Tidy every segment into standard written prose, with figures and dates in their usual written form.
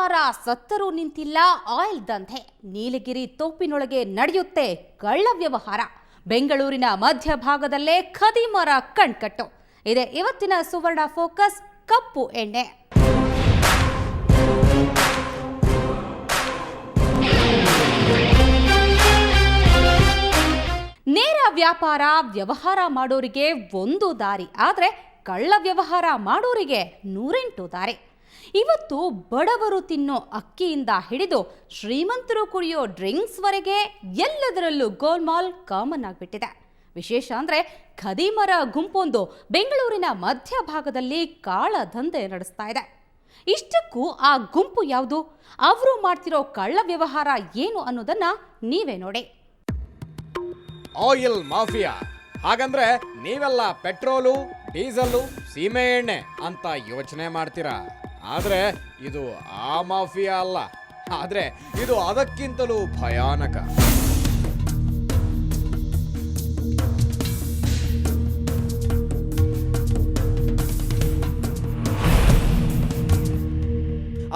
ಮಾರ ಸತ್ತರೂ ನಿಂತಿಲ್ಲ ಆಯಿಲ್ ದಂಧೆ. ನೀಲಗಿರಿ ತೋಪಿನೊಳಗೆ ನಡೆಯುತ್ತೆ ಕಳ್ಳ ವ್ಯವಹಾರ. ಬೆಂಗಳೂರಿನ ಮಧ್ಯಭಾಗದಲ್ಲೇ ಖದೀಮರ ಕಣ್ಕಟ್ಟು. ಇದೆ ಇವತ್ತಿನ ಸುವರ್ಣ ಫೋಕಸ್. ಕಪ್ಪು ಎಣ್ಣೆ. ನೇರ ವ್ಯವಹಾರ ಮಾಡೋರಿಗೆ ಒಂದು ದಾರಿ, ಆದರೆ ಕಳ್ಳ ವ್ಯವಹಾರ ಮಾಡೋರಿಗೆ 108 ದಾರಿ. ಇವತ್ತು ಬಡವರು ತಿನ್ನೋ ಅಕ್ಕಿಯಿಂದ ಹಿಡಿದು ಶ್ರೀಮಂತರು ಕುಡಿಯೋ ಡ್ರಿಂಕ್ಸ್ವರೆಗೆ ಎಲ್ಲದರಲ್ಲೂ ಗೋಲ್ಮಾಲ್ ಕಾಮನ್ ಆಗಿಬಿಟ್ಟಿದೆ. ವಿಶೇಷ ಅಂದರೆ ಖದೀಮರ ಗುಂಪೊಂದು ಬೆಂಗಳೂರಿನ ಮಧ್ಯಭಾಗದಲ್ಲಿ ಕಾಳ ದಂಧೆ ನಡೆಸ್ತಾ ಇದೆ. ಇಷ್ಟಕ್ಕೂ ಆ ಗುಂಪು ಯಾವುದು, ಅವರು ಮಾಡ್ತಿರೋ ಕಳ್ಳ ವ್ಯವಹಾರ ಏನು ಅನ್ನೋದನ್ನ ನೀವೇ ನೋಡಿ. Oil mafia. ಹಾಗಂದ್ರೆ ನೀವೆಲ್ಲ ಪೆಟ್ರೋಲು, ಡೀಸೆಲ್, ಸೀಮೆ ಎಣ್ಣೆ ಅಂತ ಯೋಚನೆ ಮಾಡ್ತೀರಾ. ಆದ್ರೆ ಇದು ಆ ಮಾಫಿಯಾ ಅಲ್ಲ, ಆದ್ರೆ ಇದು ಅದಕ್ಕಿಂತಲೂ ಭಯಾನಕ.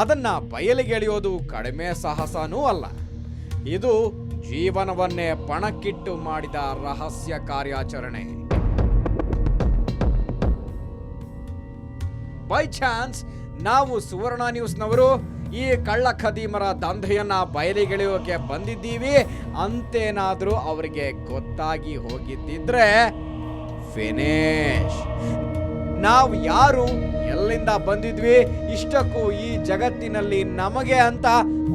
ಅದನ್ನ ಬಯಲಿಗೆಳೆಯೋದು ಕಡಿಮೆ ಸಾಹಸನೂ ಅಲ್ಲ. ಇದು ಜೀವನವನ್ನೇ ಪಣಕ್ಕಿಟ್ಟು ಮಾಡಿದ ರಹಸ್ಯ ಕಾರ್ಯಾಚರಣೆ. ಬೈ ಚಾನ್ಸ್ ನಾವು ಸುವರ್ಣ ನ್ಯೂಸ್ನವರು ಈ ಕಳ್ಳ ಖದೀಮರ ದಂಧೆಯನ್ನ ಬಯಲಿಗೆಳೆಯೋಕೆ ಬಂದಿದ್ದೀವಿ ಅಂತೇನಾದ್ರೂ ಅವರಿಗೆ ಗೊತ್ತಾಗಿ ಹೋಗಿದ್ದಿದ್ರೆ ಫಿನಿಶ್. ನಾವು ಯಾರು, ಎಲ್ಲಿಂದ ಬಂದಿದ್ವಿ, ಇಷ್ಟಕ್ಕೂ ಈ ಜಗತ್ತಿನಲ್ಲಿ ನಮಗೆ ಅಂತ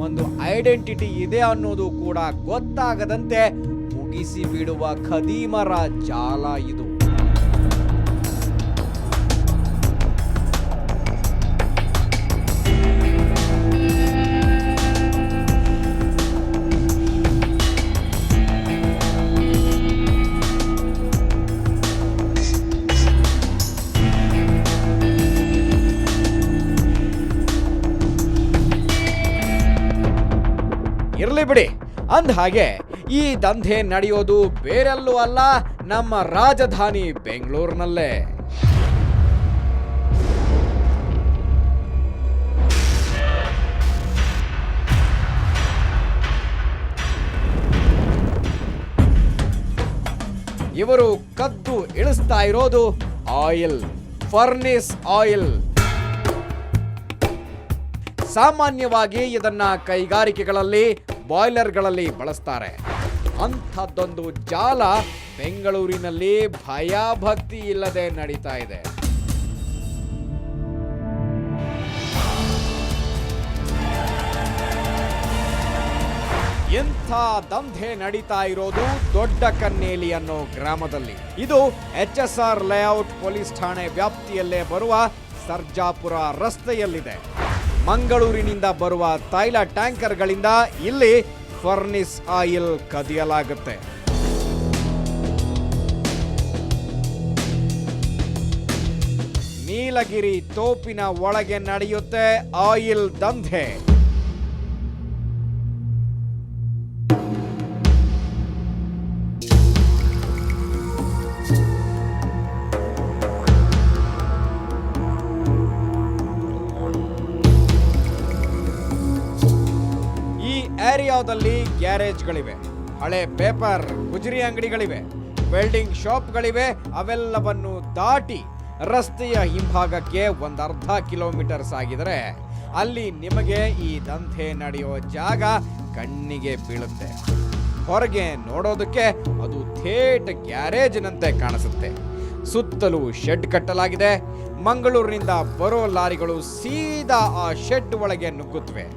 ಒಂದು ಐಡೆಂಟಿಟಿ ಇದೆ ಅನ್ನೋದು ಕೂಡ ಗೊತ್ತಾಗದಂತೆ ಮುಗಿಸಿ ಬಿಡುವ ಖದೀಮರ ಜಾಲ ಇದು. ಇರ್ಲಿ ಬಿಡಿ, ಅಂದ ಹಾಗೆ ಈ ದಂಧೆ ನಡೆಯೋದು ಬೇರೆಲ್ಲೂ ಅಲ್ಲ, ನಮ್ಮ ರಾಜಧಾನಿ ಬೆಂಗಳೂರಿನಲ್ಲೇ. ಇವರು ಕದ್ದು ಇಳಿಸ್ತಾ ಇರೋದು ಆಯಿಲ್, ಫರ್ನೇಸ್ ಆಯಿಲ್. ಸಾಮಾನ್ಯವಾಗಿ ಇದನ್ನ ಕೈಗಾರಿಕೆಗಳಲ್ಲಿ, ಬಾಯ್ಲರ್ಗಳಲ್ಲಿ ಬಳಸ್ತಾರೆ. ಅಂಥದ್ದೊಂದು ಜಾಲ ಬೆಂಗಳೂರಿನಲ್ಲಿ ಭಯಭಕ್ತಿ ಇಲ್ಲದೆ ನಡೀತಾ ಇದೆ. ಎಂಥ ದಂಧೆ ನಡೀತಾ ಇರೋದು ದೊಡ್ಡ ಕನ್ನೇಲಿ ಅನ್ನೋ ಗ್ರಾಮದಲ್ಲಿ. ಇದು HSR ಲೇಔಟ್ ಪೊಲೀಸ್ ಠಾಣೆ ವ್ಯಾಪ್ತಿಯಲ್ಲೇ ಬರುವ ಸರ್ಜಾಪುರ ರಸ್ತೆಯಲ್ಲಿದೆ. ಮಂಗಳೂರಿನಿಂದ ಬರುವ ತೈಲ ಟ್ಯಾಂಕರ್ಗಳಿಂದ ಇಲ್ಲಿ ಫರ್ನೇಸ್ ಆಯಿಲ್ ಕದಿಯಲಾಗುತ್ತೆ. ನೀಲಗಿರಿ ತೋಪಿನ ಒಳಗೆ ನಡೆಯುತ್ತೆ ಆಯಿಲ್ ದಂಧೆ. ಏರಿಯಾದಲ್ಲಿ ಗ್ಯಾರೇಜ್ಗಳಿವೆ, ಹಳೆ ಪೇಪರ್ ಗುಜರಿ ಅಂಗಡಿಗಳಿವೆ, ವೆಲ್ಡಿಂಗ್ ಶಾಪ್ಗಳಿವೆ. ಅವೆಲ್ಲವನ್ನು ದಾಟಿ ರಸ್ತೆಯ ಹಿಂಭಾಗಕ್ಕೆ 1.5 ಕಿಲೋಮೀಟರ್ ಸಾಗಿದರೆ ಅಲ್ಲಿ ನಿಮಗೆ ಈ ದಂಧೆ ನಡೆಯೋ ಜಾಗ ಕಣ್ಣಿಗೆ ಬೀಳುತ್ತೆ. ಹೊರಗೆ ನೋಡೋದಕ್ಕೆ ಅದು ಥೇಟ್ ಗ್ಯಾರೇಜ್ನಂತೆ ಕಾಣಿಸುತ್ತೆ. ಸುತ್ತಲೂ ಶೆಡ್ ಕಟ್ಟಲಾಗಿದೆ. ಮಂಗಳೂರಿನಿಂದ ಬರೋ ಲಾರಿಗಳು ಸೀದಾ ಆ ಶೆಡ್ ಒಳಗೆ ನುಗ್ಗುತ್ತವೆ.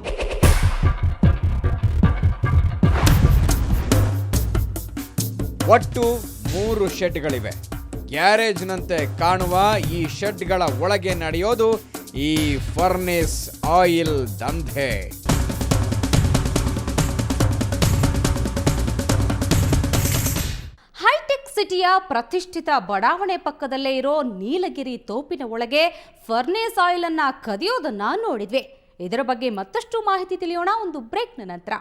ಒಟ್ಟು 3 ಶೆಡ್ಗಳಿವೆ. ಗ್ಯಾರೇಜ್ನಂತೆ ಕಾಣುವ ಈ ಶೆಡ್ಗಳ ಒಳಗೆ ನಡೆಯೋದು ಈ ಫರ್ನೇಸ್ ಆಯಿಲ್ ದಂಧೆ. ಹೈಟೆಕ್ ಸಿಟಿಯ ಪ್ರತಿಷ್ಠಿತ ಬಡಾವಣೆ ಪಕ್ಕದಲ್ಲೇ ಇರೋ ನೀಲಗಿರಿ ತೋಪಿನ ಒಳಗೆ ಫರ್ನೇಸ್ ಆಯಿಲ್ ಅನ್ನ ಕದಿಯೋದನ್ನ ನೋಡಿದ್ವಿ. ಇದರ ಬಗ್ಗೆ ಮತ್ತಷ್ಟು ಮಾಹಿತಿ ತಿಳಿಯೋಣ ಒಂದು ಬ್ರೇಕ್ನ ನಂತರ.